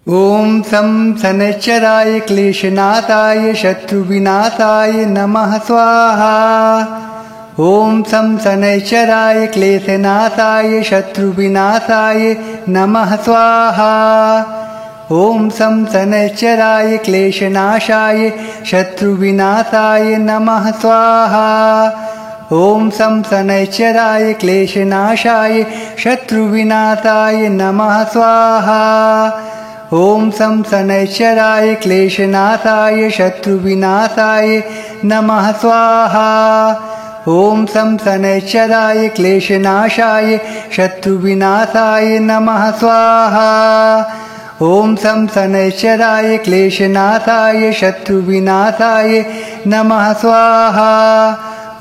ॐ सं शनैश्चराय क्लेशनाथाय शत्रुविनाशाय नमः स्वाहा। ॐ सं शनैश्चराय क्लेशनाथाय शत्रुविनाशाय नमः स्वाहा। ॐ सं शनैश्चराय क्लेशनाशाय शत्रुविनाशाय नमः स्वाहा। ॐ सं शनैश्चराय क्लेशनाशाय शत्रुविनाशाय नमः स्वाहा। ॐ सं शनैश्चराय क्लेशनाशाय शत्रुविनाशाय नमः स्वाहा। ॐ सं शनैश्चराय क्लेशनाशाय शत्रुविनाशाय नमः स्वाहा। ॐ सं शनैश्चराय क्लेशनाशाय शत्रुविनाशाय नमः स्वाहा।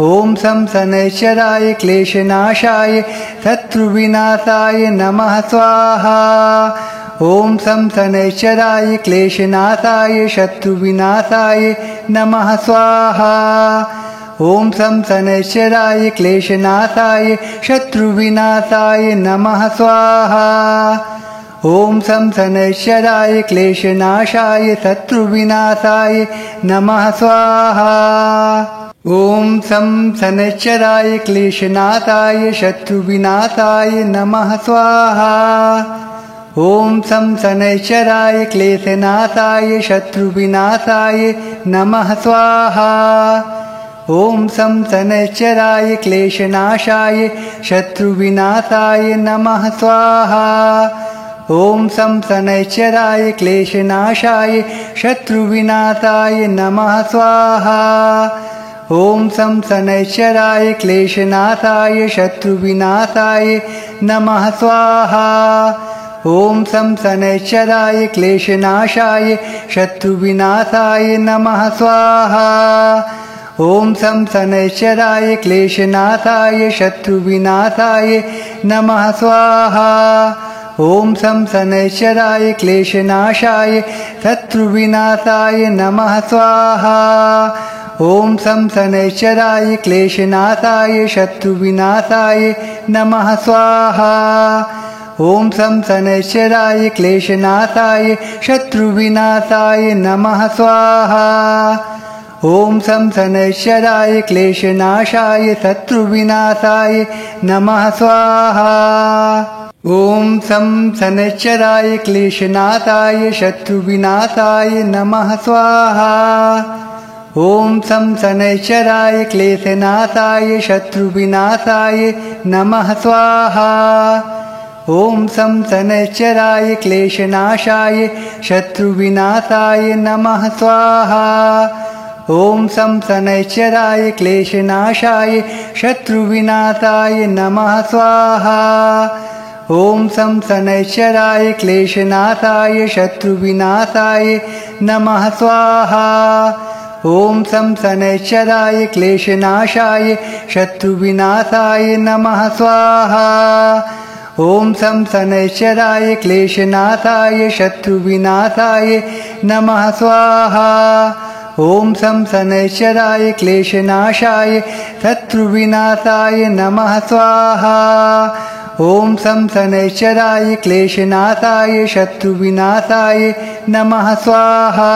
ॐ सं शनैश्चराय क्लेशनाशाय शत्रुविनाशाय नमः स्वाहा। ॐ सं शनैश्चराय क्लेशनाशाय शत्रुविनाशाय नमः स्वाहा। ॐ सं शनैश्चराय क्लेशनाशाय शत्रुविनाशाय नमः स्वाहा। ॐ सं शनैश्चराय क्लेशनाशाय शत्रुविनाशाय नमः स्वाहा। ॐ सं शनैश्चराय क्लेशनाशाय शत्रुविनाशाय नमः स्वाहा। ॐ सं शनैश्चराय क्लेशनाशाय शत्रुविनाशाय नमः स्वाहा। ॐ सं शनैश्चराय क्लेशनाशाय शत्रुविनाशाय नमः स्वाहा। ॐ सं शनैश्चराय क्लेशनाशाय शत्रुविनाशाय नमः स्वाहा। ॐ सं शनैश्चराय क्लेशनाशाय शत्रुविनाशाय नमः स्वाहा। ॐ सं शनैश्चराय क्लेशनाशाय शत्रुविनाशाय नमः स्वाहा। ॐ सं शनैश्चराय क्लेशनाशाय शत्रुविनाशाय नमः स्वाहा। ॐ सं शनैश्चराय क्लेशनाशाय शत्रुविनाशाय नमः स्वाहा। ॐ सं शनैश्चराय क्लेशनाशाय शत्रुविनाशाय नमः स्वाहा। ॐ सं शनैश्चराय क्लेशनाशाय शत्रुविनाशाय नमः स्वाहा। ॐ सं शनैश्चराय क्लेशनाशाय शत्रुविनाशाय नमः स्वाहा। ॐ सं शनैश्चराय क्लेशनाशाय शत्रुविनाशाय नमः स्वाहा। ॐ सं शनैश्चराय क्लेशनाशाय शत्रुविनाशाय नमः स्वाहा। ॐ सं शनैश्चराय क्लेशनाशाय शत्रुविनाशाय नमः स्वाहा। ॐ सं शनैश्चराय क्लेशनाशाय शत्रुविनाशाय नमः स्वाहा। ॐ सं शनैश्चराय क्लेशनाशाय शत्रुविनाशाय नमः स्वाहा। ॐ सं शनैश्चराय क्लेशनाशाय शत्रुविनाशाय नमः स्वाहा। ॐ सं शनैश्चराय क्लेशनाशाय शत्रुविनाशाय नमः स्वाहा। ॐ सं शनैश्चराय क्लेशनाशाय शत्रुविनाशाय नमः स्वाहा। ॐ सं शनैश्चराय क्लेशनाशाय शत्रुविनाशाय नमः स्वाहा।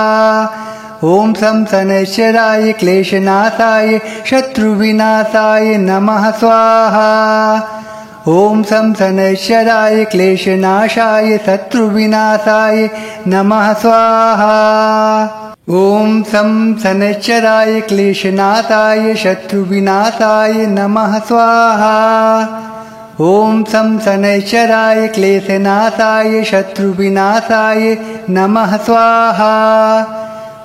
ॐ सं शनैश्चराय क्लेशनाशाय शत्रुविनाशाय नमः स्वाहा। ॐ सं शनैश्चराय क्लेशनाशाय शत्रुविनाशाय नमः स्वाहा। ॐ सं शनैश्चराय क्लेशनाशाय शत्रुविनाशाय नमः स्वाहा। ॐ सं शनैश्चराय क्लेशनाशाय शत्रुविनाशाय नमः स्वाहा।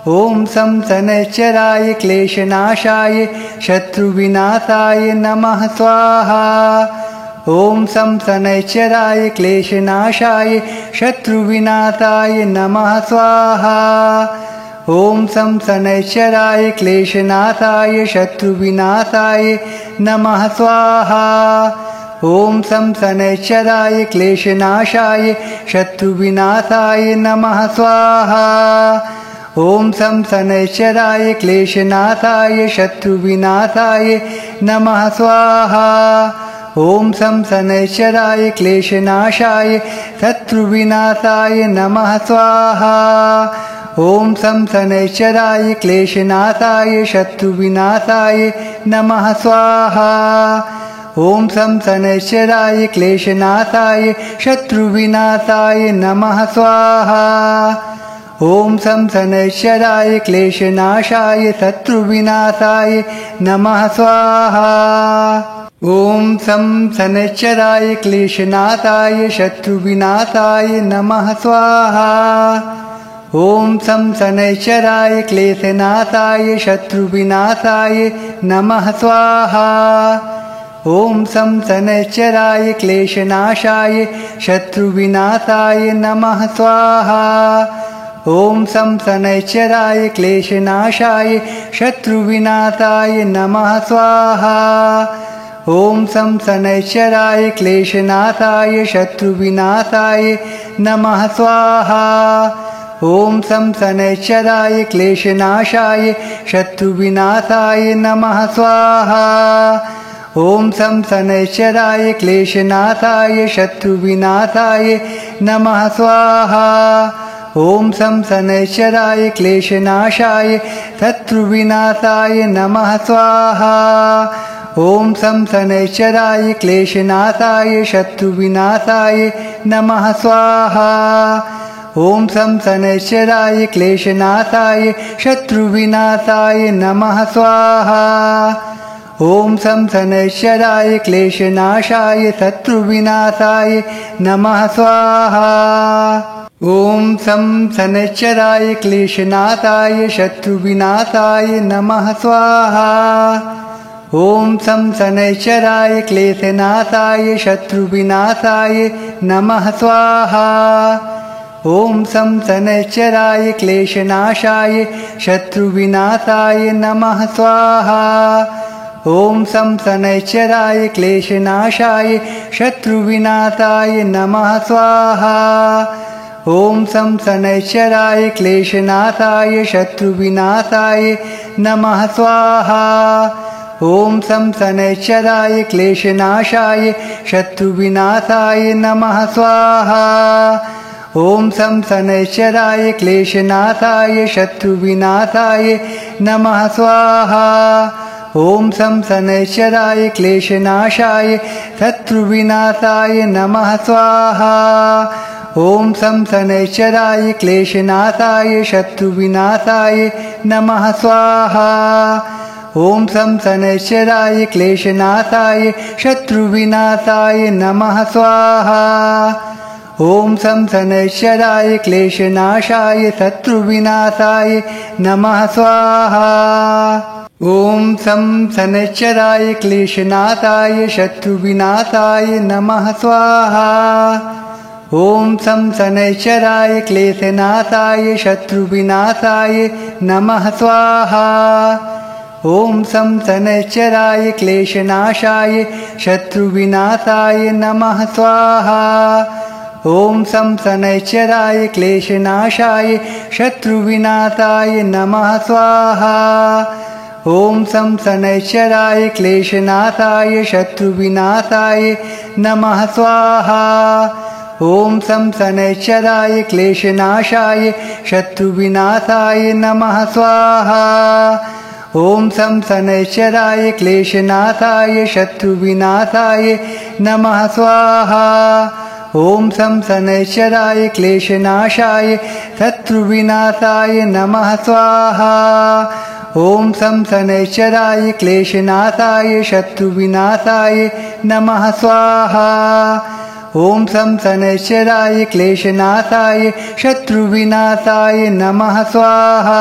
ॐ सं शनैश्चराय क्लेशनाशाय शत्रुविनाशाय नमः स्वाहा। ॐ सं शनैश्चराय क्लेशनाशाय शत्रुविनाशाय नमः स्वाहा। ॐ सं शनैश्चराय क्लेशनाशाय शत्रुविनाशाय नमः स्वाहा। ॐ सं शनैश्चराय क्लेशनाशाय शत्रुविनाशाय नमः स्वाहा। ॐ सं शनैश्चराय क्लेशनाशाय शत्रुविनाशाय नमः स्वाहा। ॐ सं शनैश्चराय क्लेशनाशाय शत्रुविनाशाय नमः स्वाहा। ॐ सं शनैश्चराय क्लेशनाशाय शत्रुविनाशाय नमः स्वाहा। ॐ सं शनैश्चराय क्लेशनाशाय शत्रुविनाशाय नमः स्वाहा। ॐ सं शनैश्चराय क्लेशनाशाय शत्रुविनाशाय नमः स्वाहा। ॐ सं शनैश्चराय क्लेशनाशाय शत्रुविनाशाय नमः स्वाहा। ॐ सं शनैश्चराय क्लेशनाशाय शत्रुविनाशाय नमः स्वाहा। ॐ सं शनैश्चराय क्लेशनाशाय शत्रुविनाशाय नमः स्वाहा। ॐ सं शनैश्चराय क्लेशनाशाय शत्रुविनाशाय नमः स्वाहा। ॐ सं शनैश्चराय क्लेशनाशाय शत्रुविनाशाय नमः स्वाहा। ॐ सं शनैश्चराय क्लेशनाशाय शत्रुविनाशाय नमः स्वाहा। ॐ सं शनैश्चराय क्लेशनाशाय शत्रुविनाशाय नमः स्वाहा। ॐ सं शनैश्चराय क्लेशनाशाय शत्रुविनाशाय नमः स्वाहा। ॐ सं शनैश्चराय क्लेशनाशाय शत्रुविनाशाय नमः स्वाहा। ॐ सं शनैश्चराय क्लेशनाशाय शत्रुविनाशाय नमः स्वाहा। ॐ सं शनैश्चराय क्लेशनाशाय शत्रुविनाशाय नमः स्वाहा। ॐ सं शनैश्चराय क्लेशनाशाय शत्रुविनाशाय नमः स्वाहा। ॐ सं शनैश्चराय क्लेशनाशाय शत्रुविनाशाय नमः स्वाहा। ॐ सं शनैश्चराय क्लेशनाशाय शत्रुविनाशाय नमः स्वाहा। ॐ सं शनैश्चराय क्लेशनाशाय शत्रुविनाशाय नमः स्वाहा। ॐ सं शनैश्चराय क्लेशनाशाय शत्रुविनाशाय नमः स्वाहा। ॐ सं शनैश्चराय क्लेशनाशाय शत्रुविनाशाय नमः स्वाहा। ॐ सं शनैश्चराय क्लेशनाशाय शत्रुविनाशाय नमः स्वाहा। ॐ सं शनैश्चराय क्लेशनाशाय शत्रुविनाशाय नमः स्वाहा। ॐ सं शनैश्चराय क्लेशनाशाय शत्रुविनाशाय नमः स्वाहा। ॐ सं शनैश्चराय क्लेशनाशाय शत्रुविनाशाय नमः स्वाहा। ॐ सं शनैश्चराय क्लेशनाशाय शत्रुविनाशाय नमः स्वाहा। ॐ सं शनैश्चराय क्लेशनाशाय शत्रुविनाशाय नमः स्वाहा। ॐ सं शनैश्चराय क्लेशनाशाय शत्रुविनाशाय नमः स्वाहा। ॐ सं शनैश्चराय क्लेशनाशाय शत्रुविनाशाय नमः स्वाहा। ॐ सं शनैश्चराय क्लेशनाशाय शत्रुविनाशाय नमः स्वाहा। ॐ सं शनैश्चराय क्लेशनाशाय शत्रुविनाशाय नमः स्वाहा। ॐ सं शनैश्चराय क्लेशनाशाय शत्रुविनाशाय नमः स्वाहा। ॐ सं शनैश्चराय क्लेशनाशाय शत्रुविनाशाय नमः स्वाहा। ॐ सं शनैश्चराय क्लेशनाशाय शत्रुविनाशाय नमः स्वाहा। ॐ सं शनैश्चराय क्लेशनाशाय शत्रुविनाशाय नमः स्वाहा। ॐ सं शनैश्चराय क्लेशनाशाय शत्रुविनाशाय नमः स्वाहा।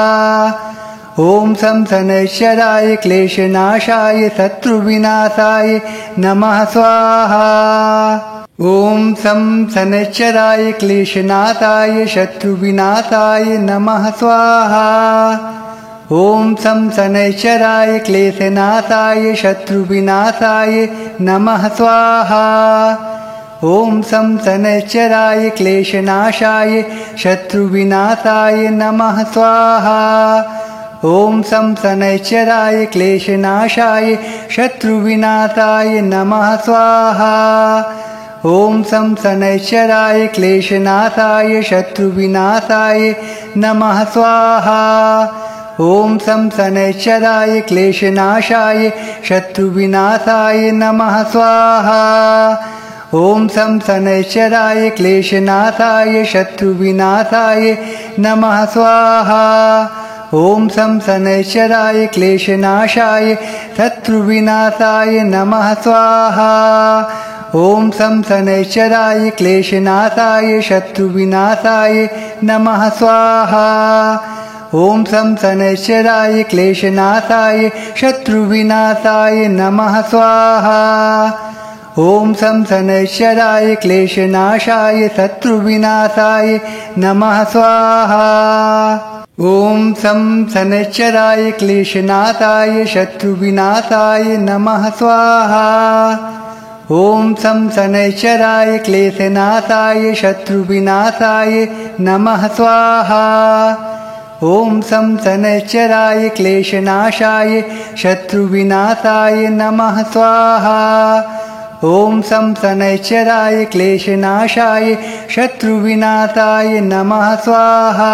ॐ सं शनैश्चराय क्लेशनाशाय शत्रुविनाशाय नमः स्वाहा। ॐ सं शनैश्चराय क्लेशनाशाय शत्रुविनाशाय नमः स्वाहा। ॐ सं शनैश्चराय क्लेशनाशाय शत्रुविनाशाय नमः स्वाहा। ॐ सं शनैश्चराय क्लेशनाशाय शत्रुविनाशाय नमः स्वाहा। ॐ सं शनैश्चराय क्लेशनाशाय शत्रुविनाशाय नमः स्वाहा ॐ सं शनैश्चराय क्लेशनाशाय शत्रुविनाशाय नमः स्वाहा ॐ सं शनैश्चराय क्लेशनाशाय शत्रुविनाशाय नमः स्वाहा ॐ सं शनैश्चराय क्लेशनाशाय शत्रुविनाशाय नमः स्वाहा ॐ सं शनैश्चराय क्लेशनाशाय शत्रुविनाशाय नमः स्वाहा ॐ सं शनैश्चराय क्लेशनाशाय शत्रुविनाशाय नमः स्वाहा ॐ सं शनैश्चराय क्लेशनाशाय शत्रुविनाशाय नमः स्वाहा ॐ सं शनैश्चराय क्लेशनाशाय शत्रुविनाशाय नमः स्वाहा ॐ सं शनैश्चराय क्लेशनाशाय शत्रुविनाशाय नमः स्वाहा ॐ सं शनैश्चराय क्लेशनाशाय शत्रुविनाशाय नमः स्वाहा ॐ सं शनैश्चराय क्लेशनाशाय शत्रुविनाशाय नमः स्वाहा ॐ सं शनैश्चराय क्लेशनाशाय शत्रुविनाशाय नमः स्वाहा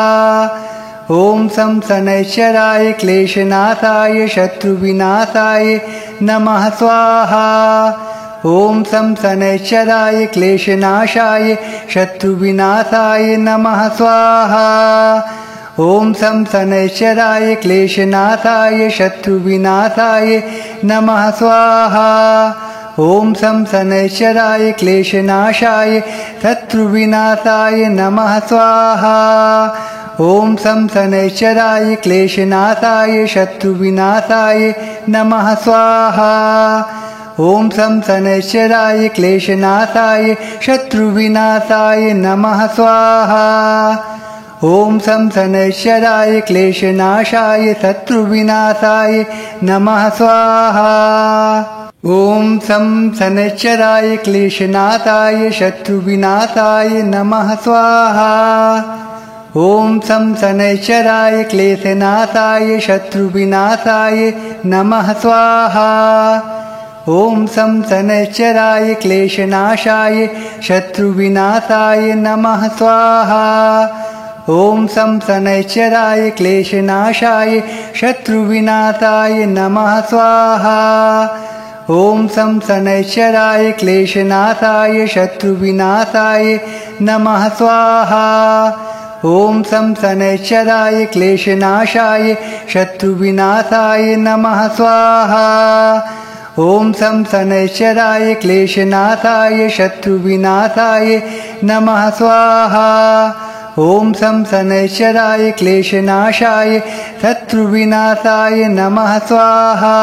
ॐ सं शनैश्चराय क्लेशनाशाय शत्रुविनाशाय नमः स्वाहा ॐ सं शनैश्चराय क्लेशनाशाय शत्रुविनाशाय नमः स्वाहा ॐ सं शनैश्चराय क्लेशनाशाय शत्रुविनाशाय नमः स्वाहा ॐ सं शनैश्चराय क्लेशनाशाय शत्रुविनाशाय नमः स्वाहा ॐ सं शनैश्चराय क्लेशनाशाय शत्रुविनाशाय नमः स्वाहा ॐ सं शनैश्चराय क्लेशनाशाय शत्रुविनाशाय नमः स्वाहा ॐ सं शनैश्चराय क्लेशनाशाय शत्रुविनाशाय नमः स्वाहा ॐ सं शनैश्चराय क्लेशनाशाय शत्रुविनाशाय नमः स्वाहा ॐ सं शनैश्चराय क्लेशनाशाय शत्रुविनाशाय नमः स्वाहा ॐ सं शनैश्चराय क्लेशनाशाय शत्रुविनाशाय नमः स्वाहा ॐ सं शनैश्चराय क्लेशनाशाय शत्रुविनाशाय नमः स्वाहा ॐ सं शनैश्चराय क्लेशनाशाय शत्रुविनाशाय नमः स्वाहा ॐ सं शनैश्चराय क्लेशनाशाय शत्रुविनाशाय नमः स्वाहा ॐ सं शनैश्चराय क्लेशनाशाय शत्रुविनाशाय नमः स्वाहा ॐ सं शनैश्चराय क्लेशनाशाय शत्रुविनाशाय नमः स्वाहा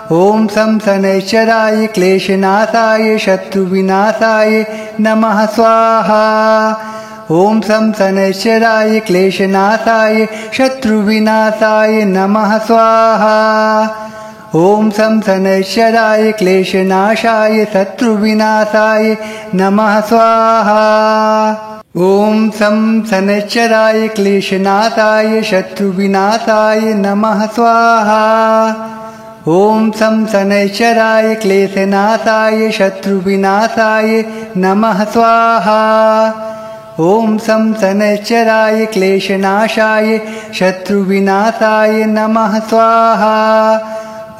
ॐ सं शनैश्चराय क्लेशनाशाय शत्रुविनाशाय नमः स्वाहा ॐ सं शनैश्चराय क्लेशनाशाय शत्रुविनाशाय नमः स्वाहा ॐ सं शनैश्चराय क्लेशनाशाय शत्रुविनाशाय नमः स्वाहा ॐ सं शनैश्चराय क्लेशनाशाय शत्रुविनाशाय नमः स्वाहा ॐ सं शनैश्चराय क्लेशनाशाय शत्रुविनाशाय नमः स्वाहा ॐ सं शनैश्चराय क्लेशनाशाय शत्रुविनाशाय नमः स्वाहा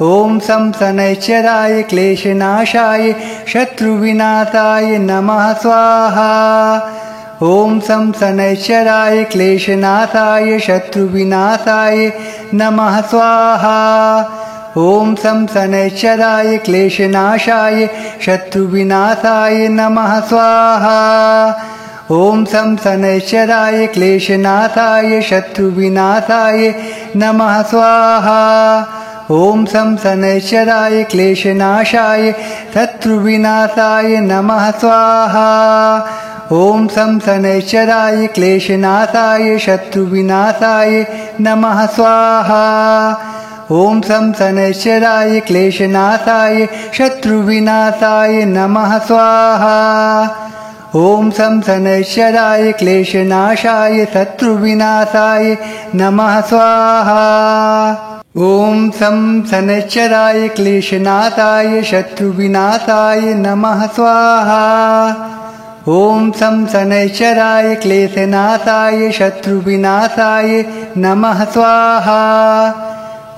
ॐ सं शनैश्चराय क्लेशनाशाय शत्रुविनाशाय नमः स्वाहा ॐ सं शनैश्चराय क्लेशनाशाय शत्रुविनाशाय नमः स्वाहा ॐ सं शनैश्चराय क्लेशनाशाय शत्रुविनाशाय नमः स्वाहा ॐ सं शनैश्चराय क्लेशनाशाय शत्रुविनाशाय नमः स्वाहा ॐ सं शनैश्चराय क्लेशनाशाय शत्रुविनाशाय नमः स्वाहा ॐ सं शनैश्चराय क्लेशनाशाय शत्रुविनाशाय नमः स्वाहा ॐ सं शनैश्चराय क्लेशनाशाय शत्रुविनाशाय नमः स्वाहा ॐ सं शनैश्चराय क्लेशनाशाय शत्रुविनाशाय नमः स्वाहा। ॐ सं सनच्चराय क्लेशनाशाय शत्रुविनाशाय नमः स्वाहा। ॐ सं सनच्चराय क्लेशनाशाय शत्रुविनाशाय नमः स्वाहा।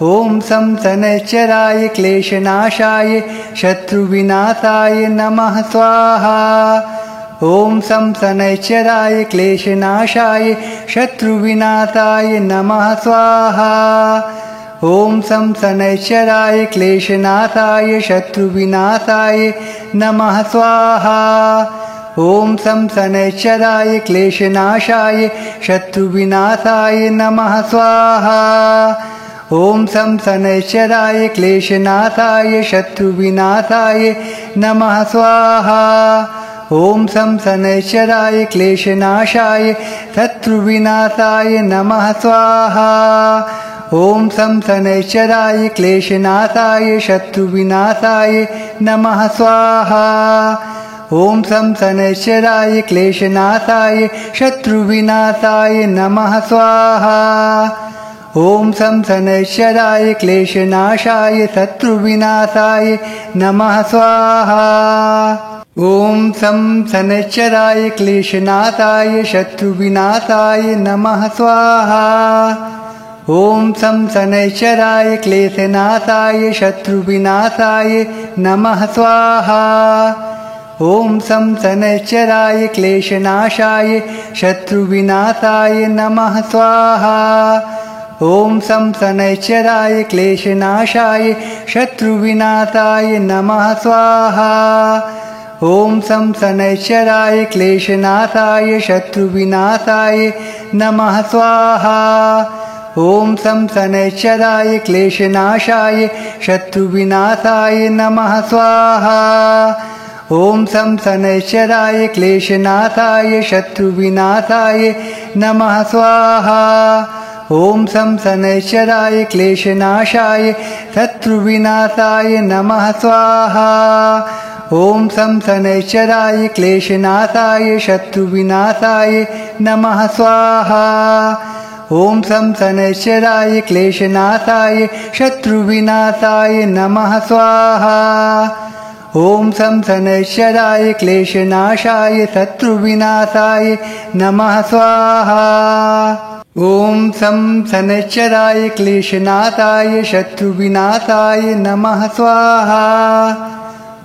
ॐ सं सनच्चराय क्लेशनाशाय शत्रुविनाशाय नमः स्वाहा। ॐ सं सनच्चराय क्लेशनाशाय शत्रुविनाशाय नमः स्वाहा। ॐ सं सनच्चराय क्लेशनाशाय शत्रुविनाशाय नमः स्वाहा। ॐ सं सनच्चराय क्लेशनाशाय शत्रुविनाशाय नमः स्वाहा। ॐ सं सनच्चराय क्लेशनाशाय शत्रुविनाशाय नमः स्वाहा। ॐ सं सनच्चराय क्लेशनाशाय शत्रुविनाशाय नमः स्वाहा। ॐ सं सनच्चराय क्लेशनाशाय शत्रुविनाशाय नमः स्वाहा। ॐ सं सनच्चराय क्लेशनाशाय शत्रुविनाशाय नमः स्वाहा। ॐ सं सनच्चराय क्लेशनाशाय शत्रुविनाशाय नमः स्वाहा। ॐ सं सनच्चराय क्लेशनाशाय शत्रुविनाशाय नमः स्वाहा। ॐ सं सनच्चराय क्लेशनाशाय शत्रुविनाशाय नमः स्वाहा। ॐ सं सनच्चराय क्लेशनाशाय शत्रुविनाशाय नमः स्वाहा। ॐ सं सनच्चराय क्लेशनाशाय शत्रुविनाशाय नमः स्वाहा। ॐ सं सनच्चराय क्लेशनाशाय शत्रुविनाशाय नमः स्वाहा। ॐ सं सनच्चराय क्लेशनाशाय शत्रुविनाशाय नमः स्वाहा। ॐ सं सनच्चराय क्लेशनाशाय शत्रुविनाशाय नमः स्वाहा। ॐ सं सनच्चराय क्लेशनाशाय शत्रुविनाशाय नमः स्वाहा। ॐ सं सनच्चराय क्लेशनाशाय शत्रुविनाशाय नमः स्वाहा। ॐ सं सनच्चराय क्लेशनाशाय शत्रुविनाशाय नमः स्वाहा। ॐ सं सनच्चराय क्लेशनाशाय शत्रुविनाशाय नमः स्वाहा। ॐ सं सनच्चराय क्लेशनाशाय शत्रुविनाशाय नमः स्वाहा।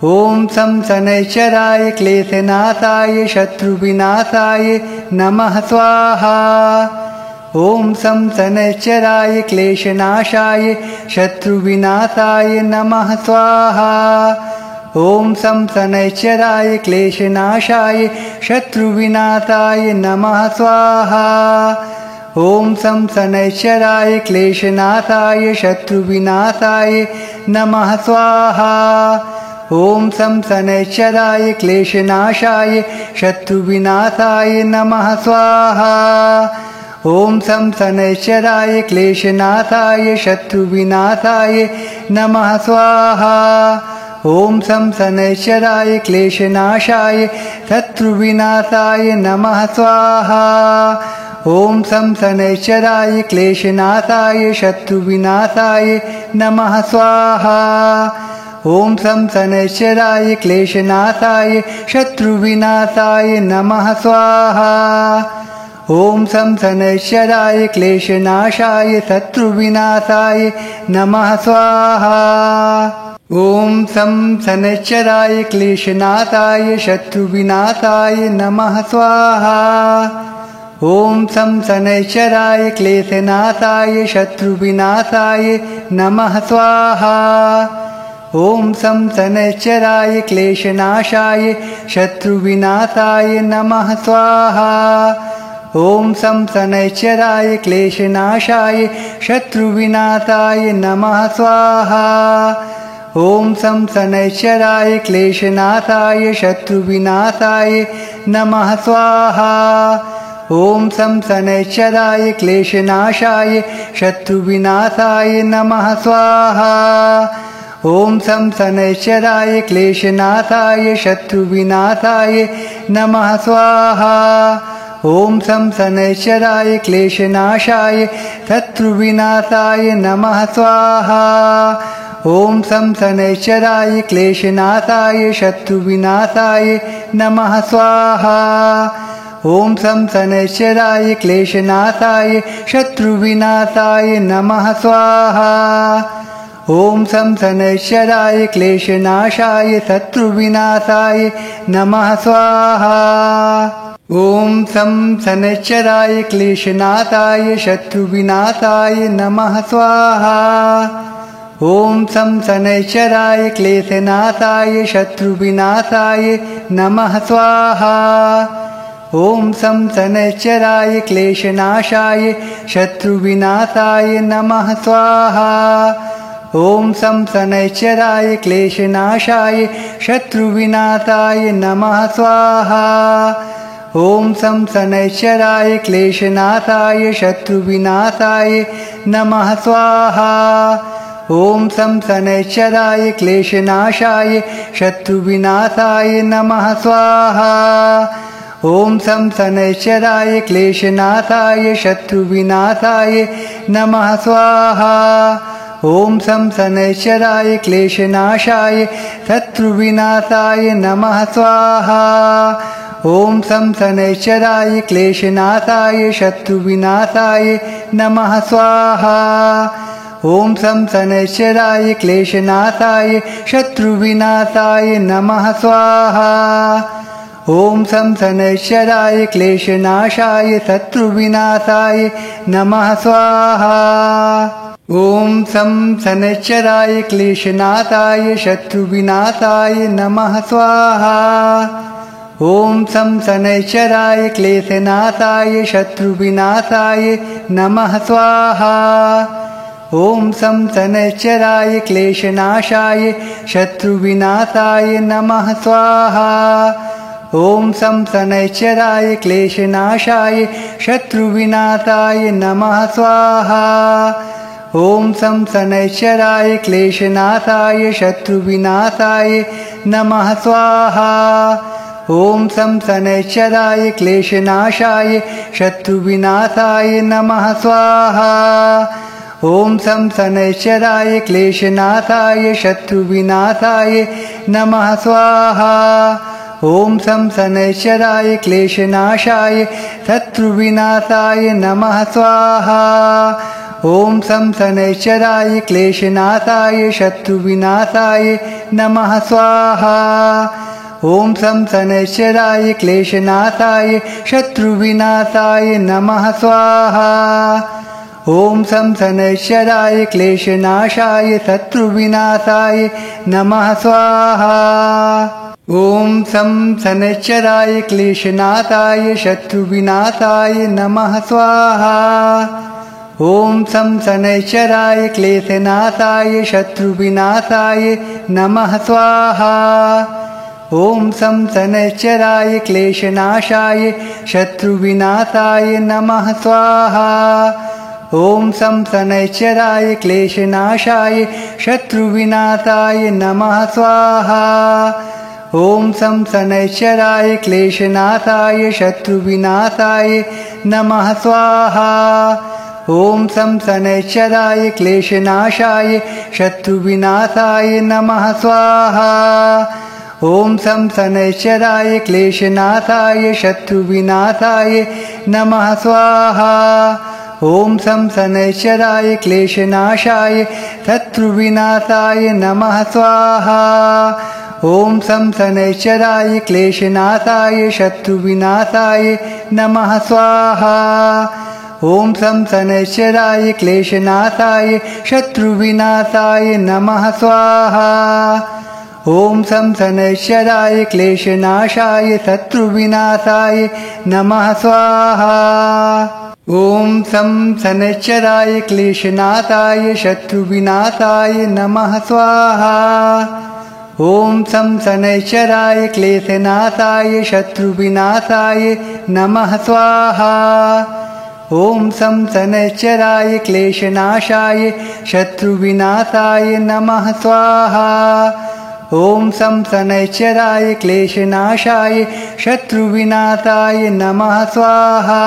ॐ सं सनच्चराय क्लेशनाशाय शत्रुविनाशाय नमः स्वाहा। ॐ सं सनच्चराय क्लेशनाशाय शत्रुविनाशाय नमः स्वाहा। ॐ सं सनच्चराय क्लेशनाशाय शत्रुविनाशाय नमः स्वाहा। ॐ सं सनच्चराय क्लेशनाशाय शत्रुविनाशाय नमः स्वाहा। ॐ सं सनच्चराय क्लेशनाशाय शत्रुविनाशाय नमः स्वाहा। ॐ सं सनच्चराय क्लेशनाशाय शत्रुविनाशाय नमः स्वाहा। ॐ सं सनच्चराय क्लेशनाशाय शत्रुविनाशाय नमः स्वाहा। ॐ सं सनच्चराय क्लेशनाशाय शत्रुविनाशाय नमः स्वाहा। ॐ सं सनच्चराय क्लेशनाशाय शत्रुविनाशाय नमः स्वाहा। ॐ सं सनच्चराय क्लेशनाशाय शत्रुविनाशाय नमः स्वाहा। ॐ सं सनच्चराय क्लेशनाशाय शत्रुविनाशाय नमः स्वाहा। ॐ सं सनच्चराय क्लेशनाशाय शत्रुविनाशाय नमः स्वाहा। ॐ सं सनच्चराय क्लेशनाशाय शत्रुविनाशाय नमः स्वाहा। ॐ सं सनच्चराय क्लेशनाशाय शत्रुविनाशाय नमः स्वाहा। ॐ सं सनच्चराय क्लेशनाशाय शत्रुविनाशाय नमः स्वाहा। ॐ सं सनच्चराय क्लेशनाशाय शत्रुविनाशाय नमः स्वाहा। ॐ सं सनच्चराय क्लेशनाशाय शत्रुविनाशाय नमः स्वाहा। ॐ सं शनैश्चराय क्लेशनाशाय शत्रुविनाशाय नमः स्वाहा ॐ सं शनैश्चराय क्लेशनाशाय शत्रुविनाशाय नमः स्वाहा ॐ सं शनैश्चराय क्लेशनाशाय शत्रुविनाशाय नमः स्वाहा ॐ सं शनैश्चराय क्लेशनाशाय शत्रुविनाशाय नमः स्वाहा ॐ सं शनैश्चराय क्लेशनाशाय शत्रुविनाशाय नमः स्वाहा ॐ सं शनैश्चराय क्लेशनाशाय शत्रुविनाशाय नमः स्वाहा ॐ सं शनैश्चराय क्लेशनाशाय शत्रुविनाशाय नमः स्वाहा ॐ सं शनैश्चराय क्लेशनाशाय शत्रुविनाशाय नमः स्वाहा ॐ सं शनैश्चराय क्लेशनाशाय शत्रुविनाशाय नमः स्वाहा ॐ सं शनैश्चराय क्लेशनाशाय शत्रुविनाशाय नमः स्वाहा ॐ सं शनैश्चराय क्लेशनाशाय शत्रुविनाशाय नमः स्वाहा ॐ सं शनैश्चराय क्लेशनाशाय शत्रुविनाशाय नमः स्वाहा ॐ सं शनैश्चराय क्लेशनाशाय शत्रुविनाशाय नमः स्वाहा ॐ सं शनैश्चराय क्लेशनाशाय शत्रुविनाशाय नमः स्वाहा ॐ सं शनैश्चराय क्लेशनाशाय शत्रुविनाशाय नमः स्वाहा ॐ सं शनैश्चराय क्लेशनाशाय शत्रुविनाशाय नमः स्वाहा ॐ सं शनैश्चराय क्लेशनाशाय शत्रुविनाशाय नमः स्वाहा ॐ सं शनैश्चराय क्लेशनाशाय शत्रुविनाशाय नमः स्वाहा ॐ सं शनैश्चराय क्लेशनाशाय शत्रुविनाशाय नमः स्वाहा ॐ सं शनैश्चराय क्लेशनाशाय शत्रुविनाशाय नमः स्वाहा ॐ सं शनैश्चराय क्लेशनाशाय शत्रुविनाशाय नमः स्वाहा ॐ सं शनैश्चराय क्लेशनाशाय शत्रुविनाशाय नमः स्वाहा ॐ सं शनैश्चराय क्लेशनाशाय शत्रुविनाशाय नमः स्वाहा ॐ सं शनैश्चराय क्लेशनाशाय शत्रुविनाशाय नमः स्वाहा ॐ सं शनैश्चराय क्लेशनाशाय शत्रुविनाशाय नमः स्वाहा ॐ सं शनैश्चराय क्लेशनाशाय शत्रुविनाशाय नमः स्वाहा ॐ सं शनैश्चराय क्लेशनाशाय शत्रुविनाशाय नमः स्वाहा ॐ सं शनैश्चराय क्लेशनाशाय शत्रुविनाशाय नमः स्वाहा ॐ सं शनैश्चराय क्लेशनाशाय शत्रुविनाशाय नमः स्वाहा ॐ सं शनैश्चराय क्लेशनाशाय शत्रुविनाशाय नमः स्वाहा ॐ सं शनैश्चराय क्लेशनाशाय शत्रुविनाशाय नमः स्वाहा ॐ सं शनैश्चराय क्लेशनाशाय शत्रुविनाशाय नमः स्वाहा ॐ सं शनैश्चराय क्लेशनाशाय शत्रुविनाशाय नमः स्वाहा ॐ सं शनैश्चराय क्लेशनाशाय शत्रुविनाशाय नमः स्वाहा ॐ सं शनैश्चराय क्लेशनाशाय शत्रुविनाशाय नमः स्वाहा ॐ सं शनैश्चराय क्लेशनाशाय शत्रुविनाशाय नमः स्वाहा ॐ सं शनैश्चराय क्लेशनाशाय शत्रुविनाशाय नमः स्वाहा ॐ सं शनैश्चराय क्लेशनाशाय शत्रुविनाशाय नमः स्वाहा ॐ सं शनैश्चराय क्लेशनाशाय शत्रुविनाशाय नमः स्वाहा ॐ सं शनैश्चराय क्लेशनाशाय शत्रुविनाशाय नमः स्वाहा ॐ सं शनैश्चराय क्लेशनाशाय शत्रुविनाशाय नमः स्वाहा।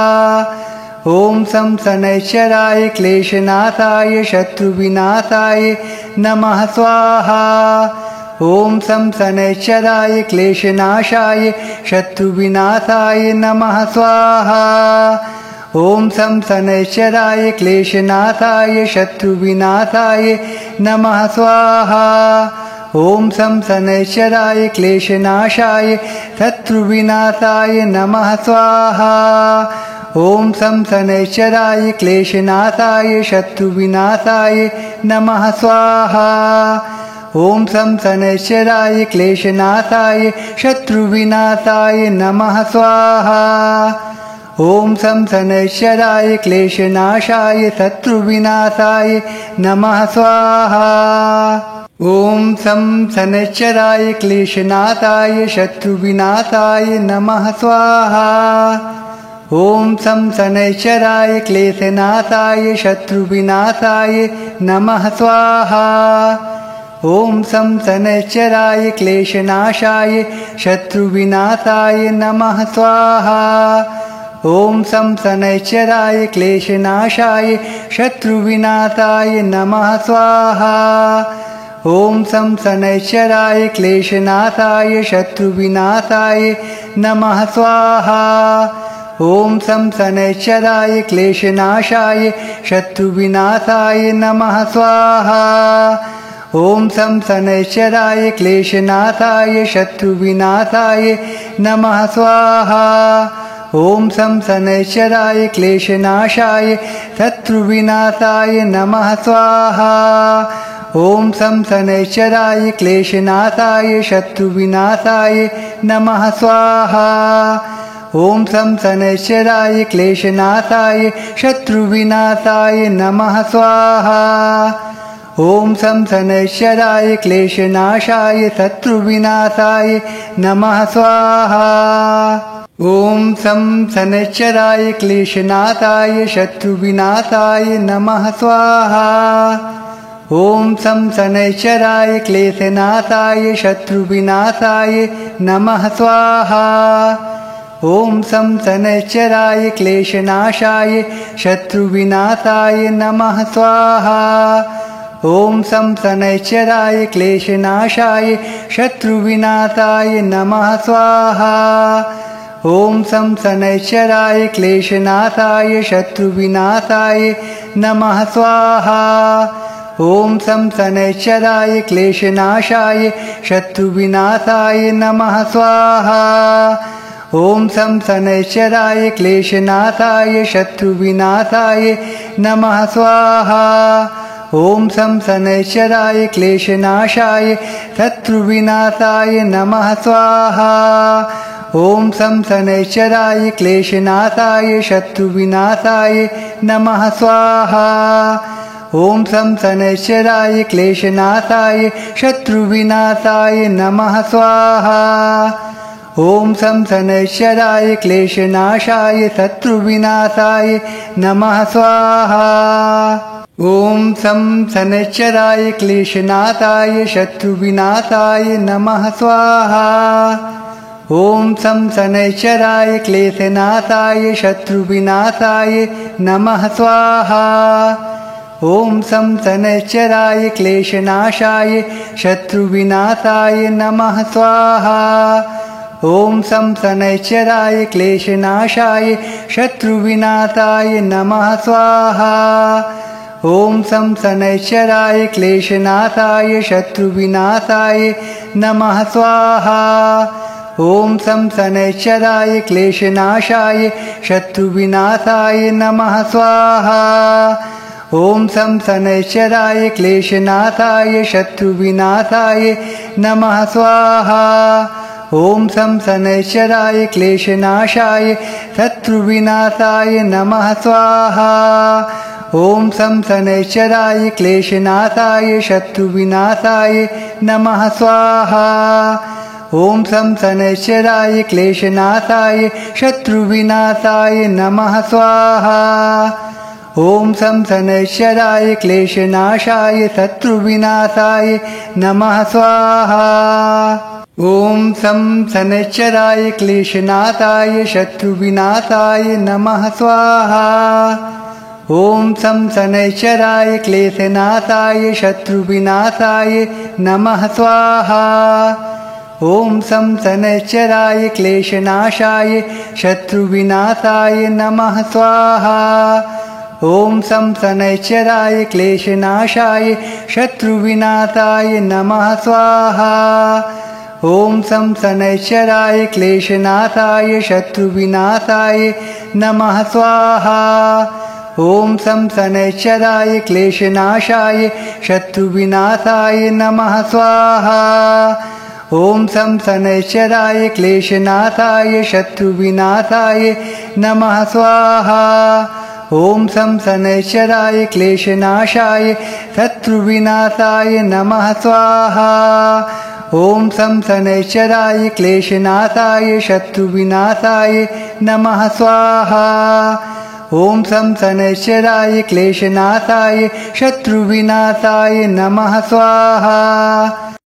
ॐ सं शनैश्चराय क्लेशनाशाय शत्रुविनाशाय नमः स्वाहा। ॐ सं शनैश्चराय क्लेशनाशाय शत्रुविनाशाय नमः स्वाहा। ॐ सं शनैश्चराय क्लेशनाशाय शत्रुविनाशाय नमः स्वाहा। ॐ सं शनैश्चराय क्लेशनाशाय शत्रुविनाशाय नमः स्वाहा। ॐ सं शनैश्चराय क्लेशनाशाय शत्रुविनाशाय नमः स्वाहा। ॐ सं शनैश्चराय क्लेशनाशाय शत्रुविनाशाय नमः स्वाहा। ॐ सं शनैश्चराय क्लेशनाशाय शत्रुविनाशाय नमः स्वाहा। ॐ सं शनैश्चराय क्लेशनाशाय शत्रुविनाशाय नमः स्वाहा। ॐ सं शनैश्चराय क्लेशनाशाय शत्रुविनाशाय नमः स्वाहा। ॐ सं शनैश्चराय क्लेशनाशाय शत्रुविनाशाय नमः स्वाहा। ॐ सं शनैश्चराय क्लेशनाशाय शत्रुविनाशाय नमः स्वाहा। ॐ सं शनैश्चराय क्लेशनाशाय शत्रुविनाशाय नमः स्वाहा। ॐ सं शनैश्चराय क्लेशनाशाय शत्रुविनाशाय नमः स्वाहा। ॐ सं शनैश्चराय क्लेशनाशाय शत्रुविनाशाय नमः स्वाहा। ॐ सं शनैश्चराय क्लेशनाशाय शत्रुविनाशाय नमः स्वाहा। ॐ सं शनैश्चराय क्लेशनाशाय शत्रुविनाशाय नमः स्वाहा। ॐ सं शनैश्चराय क्लेशनाशाय शत्रुविनाशाय नमः स्वाहा। ॐ सं शनैश्चराय क्लेशनाशाय शत्रुविनाशाय नमः स्वाहा। ॐ सं शनैश्चराय क्लेशनाशाय शत्रुविनाशाय नमः स्वाहा। ॐ सं शनैश्चराय क्लेशनाशाय शत्रुविनाशाय नमः स्वाहा। ॐ सं शनैश्चराय क्लेशनाशाय शत्रुविनाशाय नमः स्वाहा। ॐ सं शनैश्चराय क्लेशनाशाय शत्रुविनाशाय नमः स्वाहा। ॐ सं शनैश्चराय क्लेशनाशाय शत्रुविनाशाय नमः स्वाहा। ॐ सं शनैश्चराय क्लेशनाशाय शत्रुविनाशाय नमः स्वाहा। ॐ सं शनैश्चराय क्लेशनाशाय शत्रुविनाशाय नमः स्वाहा। ॐ सं शनैश्चराय क्लेशनाशाय शत्रुविनाशाय नमः स्वाहा। ॐ सं शनैश्चराय क्लेशनाशाय शत्रुविनाशाय नमः स्वाहा। ॐ सं शनैश्चराय क्लेशनाशाय शत्रुविनाशाय नमः स्वाहा। ॐ सं शनैश्चराय क्लेशनाशाय शत्रुविनाशाय नमः स्वाहा। ॐ सं शनैश्चराय क्लेशनाशाय शत्रुविनाशाय नमः स्वाहा। ॐ सं शनैश्चराय क्लेशनाशाय शत्रुविनाशाय नमः स्वाहा। ॐ सं शनैश्चराय क्लेशनाशाय शत्रुविनाशाय नमः स्वाहा। ॐ सं शनैश्चराय क्लेशनाशाय शत्रुविनाशाय नमः स्वाहा। ॐ सं शनैश्चराय क्लेशनाशाय शत्रुविनाशाय नमः स्वाहा। ॐ सं शनैश्चराय क्लेशनाशाय शत्रुविनाशाय नमः स्वाहा। ॐ सं शनैश्चराय क्लेशनाशाय शत्रुविनाशाय नमः स्वाहा। ॐ सं शनैश्चराय क्लेशनाशाय शत्रुविनाशाय नमः स्वाहा। ॐ सं शनैश्चराय क्लेशनाशाय शत्रुविनाशाय नमः स्वाहा। ॐ सं शनैश्चराय क्लेशनाशाय शत्रुविनाशाय नमः स्वाहा। ॐ सं शनैश्चराय क्लेशनाशाय शत्रुविनाशाय नमः स्वाहा। ॐ सं शनैश्चराय क्लेशनाशाय शत्रुविनाशाय नमः स्वाहा। ॐ सं शनैश्चराय क्लेशनाशाय शत्रुविनाशाय नमः स्वाहा। ॐ सं शनैश्चराय क्लेशनाशाय शत्रुविनाशाय नमः स्वाहा। ॐ सं शनैश्चराय क्लेशनाशाय शत्रुविनाशाय नमः स्वाहा। ॐ सं शनैश्चराय क्लेशनाशाय शत्रुविनाशाय नमः स्वाहा। ॐ सं शनैश्चराय क्लेशनाशाय शत्रुविनाशाय नमः स्वाहा। ॐ सं शनैश्चराय क्लेशनाशाय शत्रुविनाशाय नमः स्वाहा। ॐ सं शनैश्चराय क्लेशनाशाय शत्रुविनाशाय नमः स्वाहा। ॐ सं शनैश्चराय क्लेशनाशाय शत्रुविनाशाय नमः स्वाहा। ॐ सं शनैश्चराय क्लेशनाशाय शत्रुविनाशाय नमः स्वाहा।